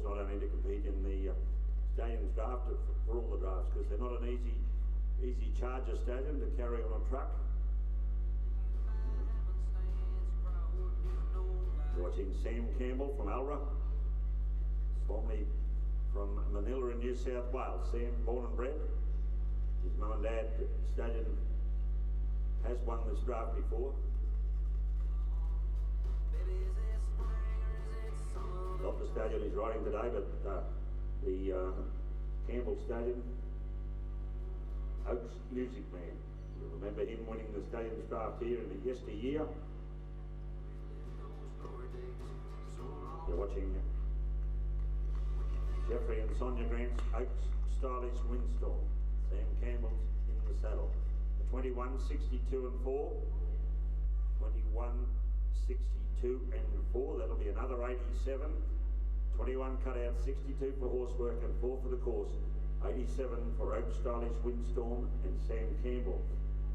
not only to compete in the Stallions draft, but for all the drafts, because they're not an easy charger stallion to carry on a truck. You're watching Sam Campbell from Alra, formerly from Manila in New South Wales. Sam, born and bred. His mum and dad stallion has won this draft before. Not the stallion he's riding today, but the Campbell stallion, Oaks Music Man. You remember him winning the Stallions draft here in the yesteryear. You're watching Jeffrey and Sonia Grant's Oaks Stylish Windstorm. Sam Campbell's in the saddle. The 21, 62 and 4. 21, 62 and 4. That'll be another 87. 21 cut out, 62 for horsework and 4 for the course. 87 for Oaks Stylish Windstorm and Sam Campbell.